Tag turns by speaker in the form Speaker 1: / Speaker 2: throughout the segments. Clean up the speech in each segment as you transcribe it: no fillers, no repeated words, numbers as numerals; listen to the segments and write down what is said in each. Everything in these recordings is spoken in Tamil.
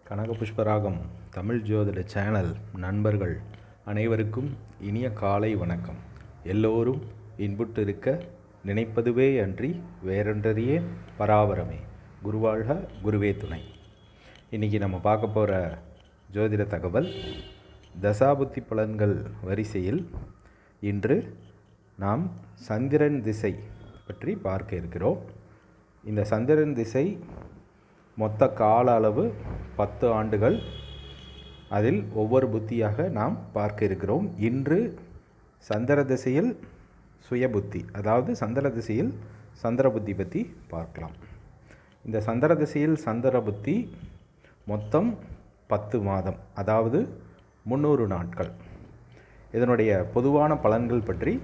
Speaker 1: கனக புஷ்பராகம் தமிழ் ஜோதிட சேனல் நண்பர்கள் அனைவருக்கும் இனிய காலை வணக்கம். எல்லோரும் இன்புற்று இருக்க நினைப்பதுவே அன்றி வேறொன்றறியே பராபரமே. குருவாழ்க, குருவே துணை. இன்றைக்கி நம்ம பார்க்க போகிற ஜோதிட தகவல் தசாபுத்தி பலன்கள் வரிசையில் இன்று நாம் சந்திரன் திசை பற்றி பார்க்க இருக்கிறோம். இந்த சந்திரன் திசை மொத்த கால அளவு 10 ஆண்டுகள். அதில் ஒவ்வொரு புத்தியாக நாம் பார்க்க இருக்கிறோம். இன்று சந்திர திசையில் சுய புத்தி, அதாவது சந்திர திசையில் சந்திர புத்தி பற்றி பார்க்கலாம். இந்த சந்திர திசையில் சந்திர புத்தி மொத்தம் 10 மாதம், அதாவது 300 நாட்கள். இதனுடைய பொதுவான பலன்கள் பற்றி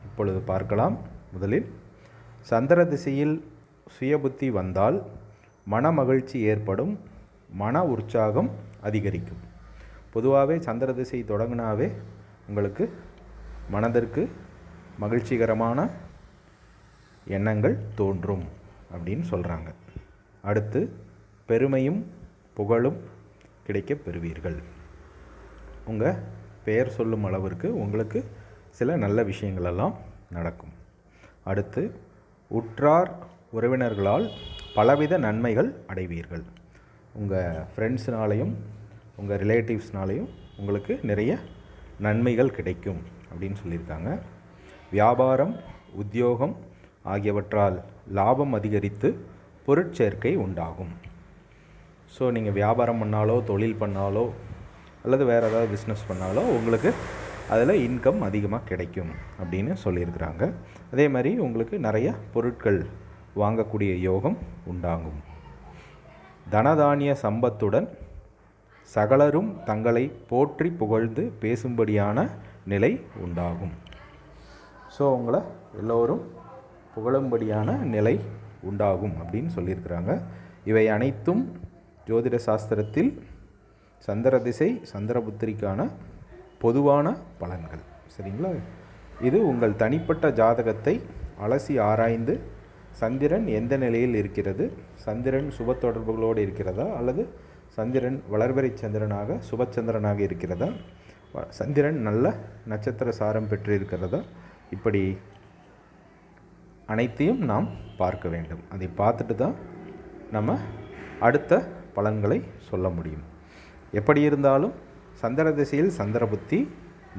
Speaker 1: இப்பொழுது பார்க்கலாம். முதலில் சந்திர திசையில் சுய புத்தி வந்தால் மன மகிழ்ச்சி ஏற்படும், மன உற்சாகம் அதிகரிக்கும். பொதுவாகவே சந்திர திசை தொடங்கினாவே உங்களுக்கு மனதிற்கு மகிழ்ச்சிகரமான எண்ணங்கள் தோன்றும் அப்படின்னு சொல்கிறாங்க. அடுத்து பெருமையும் புகழும் கிடைக்க பெறுவீர்கள். உங்கள் பெயர் சொல்லும் அளவிற்கு உங்களுக்கு சில நல்ல விஷயங்களெல்லாம் நடக்கும். அடுத்து உற்றார் உறவினர்களால் பலவித நன்மைகள் அடைவீர்கள். உங்கள் ஃப்ரெண்ட்ஸ்னாலையும் உங்கள் ரிலேட்டிவ்ஸ்னாலையும் உங்களுக்கு நிறைய நன்மைகள் கிடைக்கும் அப்படின்னு சொல்லியிருக்காங்க. வியாபாரம், உத்தியோகம் ஆகியவற்றால் லாபம் அதிகரித்து பொருட்சேர்க்கை உண்டாகும். ஸோ நீங்கள் வியாபாரம் பண்ணாலோ தொழில் பண்ணாலோ அல்லது வேறு ஏதாவது பிஸ்னஸ் பண்ணாலோ உங்களுக்கு அதில் இன்கம் அதிகமாக கிடைக்கும் அப்படின்னு சொல்லியிருக்கிறாங்க. அதே மாதிரி உங்களுக்கு நிறைய பொருட்கள் வாங்கக்கூடிய யோகம் உண்டாகும். தனதானிய சம்பத்துடன் சகலரும் தங்களை போற்றி புகழ்ந்து பேசும்படியான நிலை உண்டாகும். ஸோ உங்களை எல்லோரும் புகழும்படியான நிலை உண்டாகும் அப்படின்னு சொல்லியிருக்கிறாங்க. இவை அனைத்தும் ஜோதிட சாஸ்திரத்தில் சந்திர திசை சந்திரபுத்திரிக்கான பொதுவான பலன்கள். சரிங்களா? இது உங்கள் தனிப்பட்ட ஜாதகத்தை அலசி ஆராய்ந்து சந்திரன் எந்த நிலையில் இருக்கிறது, சந்திரன் சுப தொடர்புகளோடு இருக்கிறதா அல்லது சந்திரன் வளர்பிறை சந்திரனாக சுபச்சந்திரனாக இருக்கிறதா, சந்திரன் நல்ல நட்சத்திர சாரம் பெற்று இருக்கிறதா, இப்படி அனைத்தையும் நாம் பார்க்க வேண்டும். அதை பார்த்துட்டு தான் நம்ம அடுத்த பலன்களை சொல்ல முடியும். எப்படி இருந்தாலும் சந்திர திசையில் சந்திர புத்தி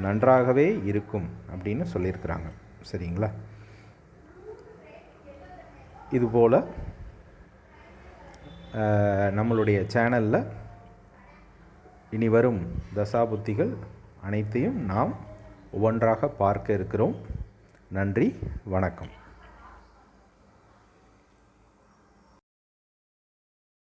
Speaker 1: நன்றாகவே இருக்கும் அப்படின்னு சொல்லியிருக்கிறாங்க. சரிங்களா? இதுபோல் நம்மளுடைய சேனலில் இனி வரும் தசாபுத்திகள் அனைத்தையும் நாம் ஒவ்வொன்றாக பார்க்க இருக்கிறோம். நன்றி, வணக்கம்.